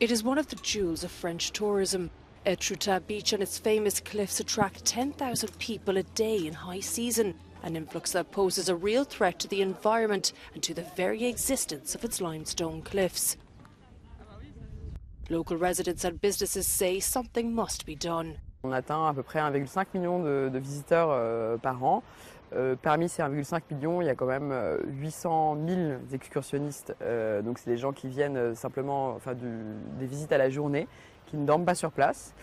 It is one of the jewels of French tourism. Etretat Beach and its famous cliffs attract 10,000 people a day in high season, an influx that poses a real threat to the environment and to the very existence of its limestone cliffs. Local residents and businesses say something must be done. On atteint à peu près 1,5 million de visiteurs par an. Parmi ces 1,5 million, il y a quand même 800 000 excursionnistes. Donc c'est des gens qui viennent simplement des visites à la journée, qui ne dorment pas sur place.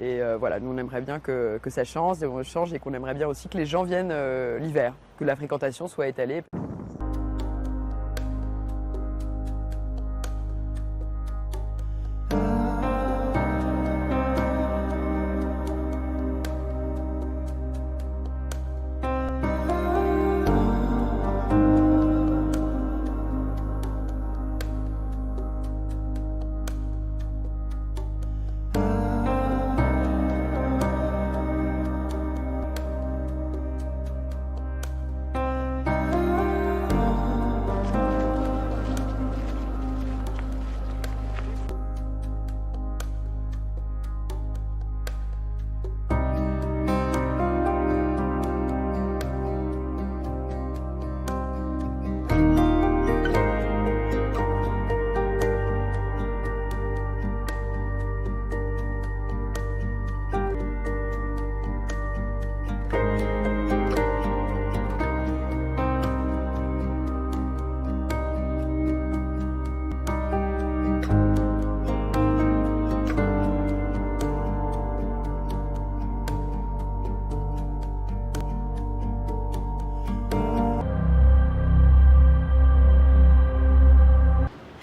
Et voilà, nous on aimerait bien que ça change et qu'on aimerait bien aussi que les gens viennent l'hiver, que la fréquentation soit étalée.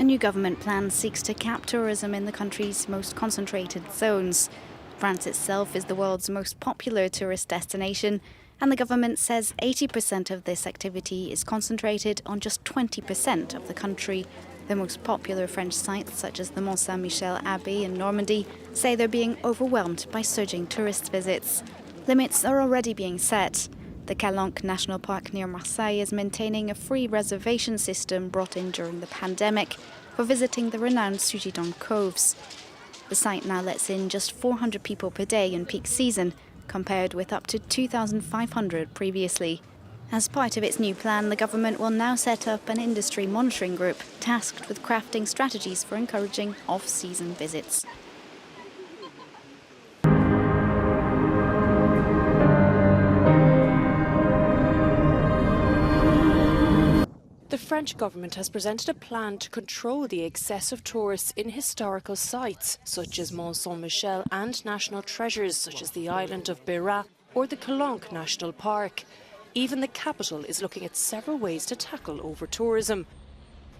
A new government plan seeks to cap tourism in the country's most concentrated zones. France itself is the world's most popular tourist destination, and the government says 80% of this activity is concentrated on just 20% of the country. The most popular French sites, such as the Mont Saint-Michel Abbey in Normandy, say they're being overwhelmed by surging tourist visits. Limits are already being set. The Calanque National Park near Marseille is maintaining a free reservation system brought in during the pandemic for visiting the renowned Sugidon Coves. The site now lets in just 400 people per day in peak season, compared with up to 2,500 previously. As part of its new plan, the government will now set up an industry monitoring group tasked with crafting strategies for encouraging off-season visits. The French government has presented a plan to control the excess of tourists in historical sites, such as Mont Saint-Michel, and national treasures, such as the island of Beira or the Calanque National Park. Even the capital is looking at several ways to tackle over-tourism.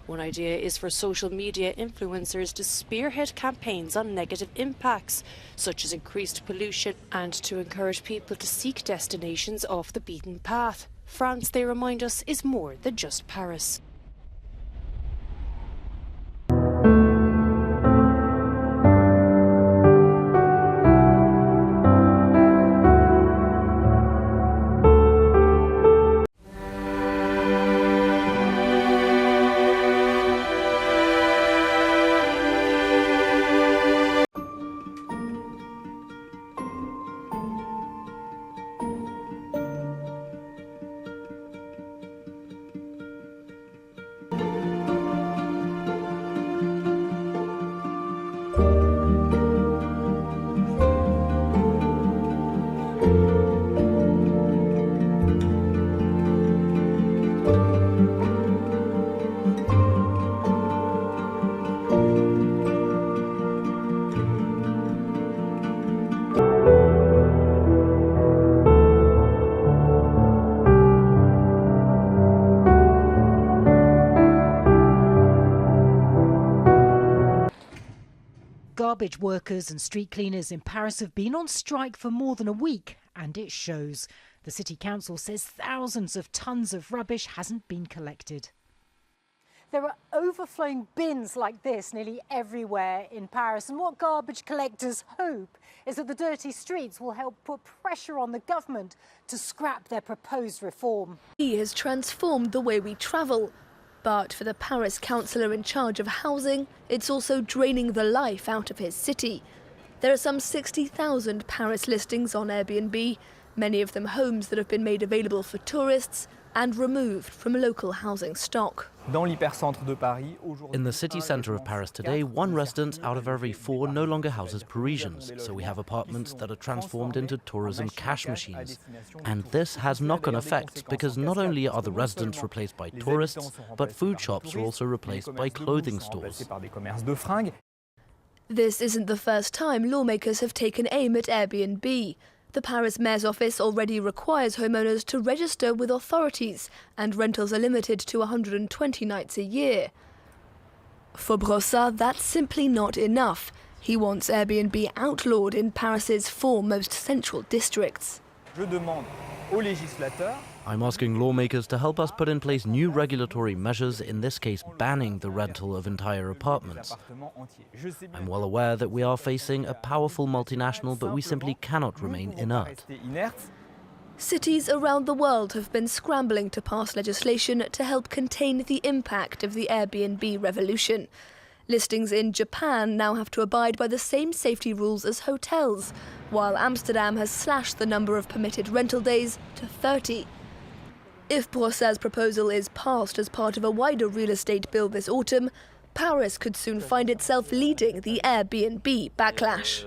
One idea is for social media influencers to spearhead campaigns on negative impacts, such as increased pollution, and to encourage people to seek destinations off the beaten path. France, they remind us, is more than just Paris. Garbage workers and street cleaners in Paris have been on strike for more than a week, and it shows. The city council says thousands of tons of rubbish hasn't been collected. There are overflowing bins like this nearly everywhere in Paris, and what garbage collectors hope is that the dirty streets will help put pressure on the government to scrap their proposed reform. He has transformed the way we travel, But for the Paris councillor in charge of housing, it's also draining the life out of his city. There are some 60,000 Paris listings on Airbnb, many of them homes that have been made available for tourists and removed from local housing stock. In the city centre of Paris today, 1 resident out of every 4 no longer houses Parisians, so we have apartments that are transformed into tourism cash machines. And this has knock-on effects, because not only are the residents replaced by tourists, but food shops are also replaced by clothing stores. This isn't the first time lawmakers have taken aim at Airbnb. The Paris mayor's office already requires homeowners to register with authorities, and rentals are limited to 120 nights a year. For Brossard, that's simply not enough. He wants Airbnb outlawed in Paris's 4 most central districts. I'm asking lawmakers to help us put in place new regulatory measures, in this case banning the rental of entire apartments. I'm well aware that we are facing a powerful multinational, but we simply cannot remain inert. Cities around the world have been scrambling to pass legislation to help contain the impact of the Airbnb revolution. Listings in Japan now have to abide by the same safety rules as hotels, while Amsterdam has slashed the number of permitted rental days to 30. If Brossard's proposal is passed as part of a wider real estate bill this autumn, Paris could soon find itself leading the Airbnb backlash.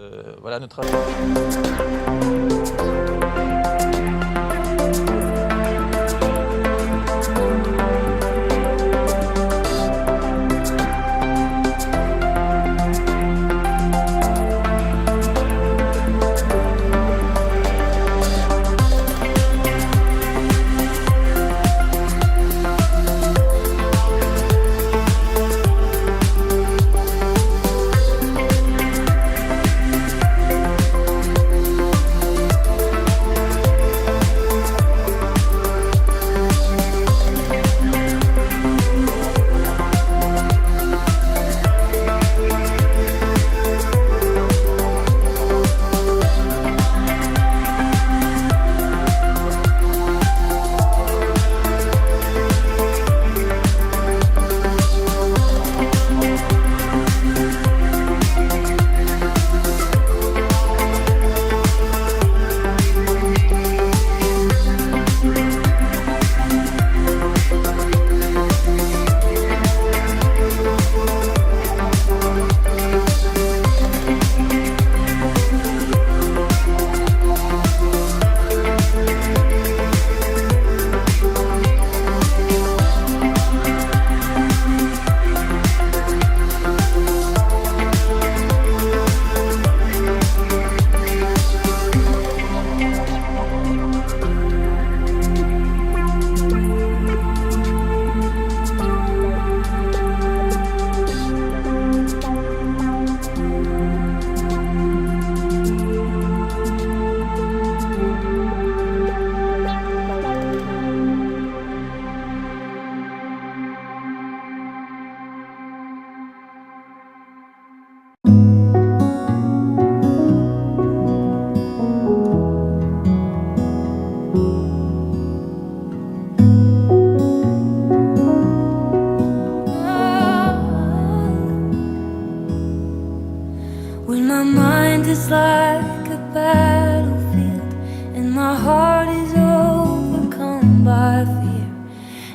When my mind is like a battlefield and my heart is overcome by fear,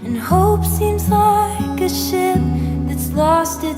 and hope seems like a ship that's lost its